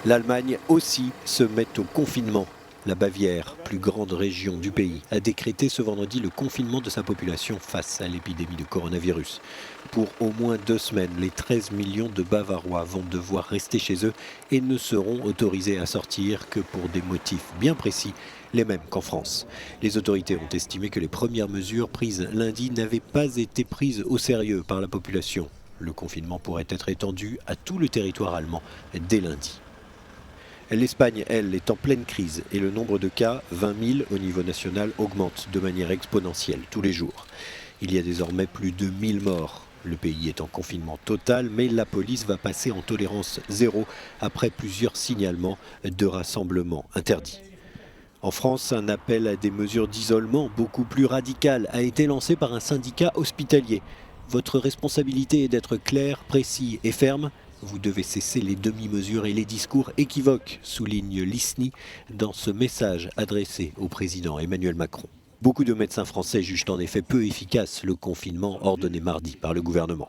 L'Allemagne aussi se met au confinement. La Bavière, plus grande région du pays, a décrété ce vendredi le confinement de sa population face à l'épidémie de coronavirus. Pour au moins 2 semaines, les 13 millions de Bavarois vont devoir rester chez eux et ne seront autorisés à sortir que pour des motifs bien précis, les mêmes qu'en France. Les autorités ont estimé que les premières mesures prises lundi n'avaient pas été prises au sérieux par la population. Le confinement pourrait être étendu à tout le territoire allemand dès lundi. L'Espagne, elle, est en pleine crise et le nombre de cas, 20 000 au niveau national, augmente de manière exponentielle tous les jours. Il y a désormais plus de 1000 morts. Le pays est en confinement total, mais la police va passer en tolérance zéro après plusieurs signalements de rassemblements interdits. En France, un appel à des mesures d'isolement beaucoup plus radicales a été lancé par un syndicat hospitalier. Votre responsabilité est d'être clair, précis et ferme. Vous devez cesser les demi-mesures et les discours équivoques, souligne l'ISNI dans ce message adressé au président Emmanuel Macron. Beaucoup de médecins français jugent en effet peu efficace le confinement ordonné mardi par le gouvernement.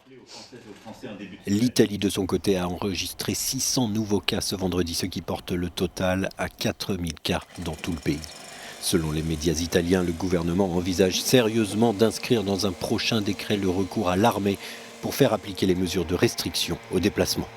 L'Italie, de son côté, a enregistré 600 nouveaux cas ce vendredi, ce qui porte le total à 4000 cas dans tout le pays. Selon les médias italiens, le gouvernement envisage sérieusement d'inscrire dans un prochain décret le recours à l'armée pour faire appliquer les mesures de restriction aux déplacements.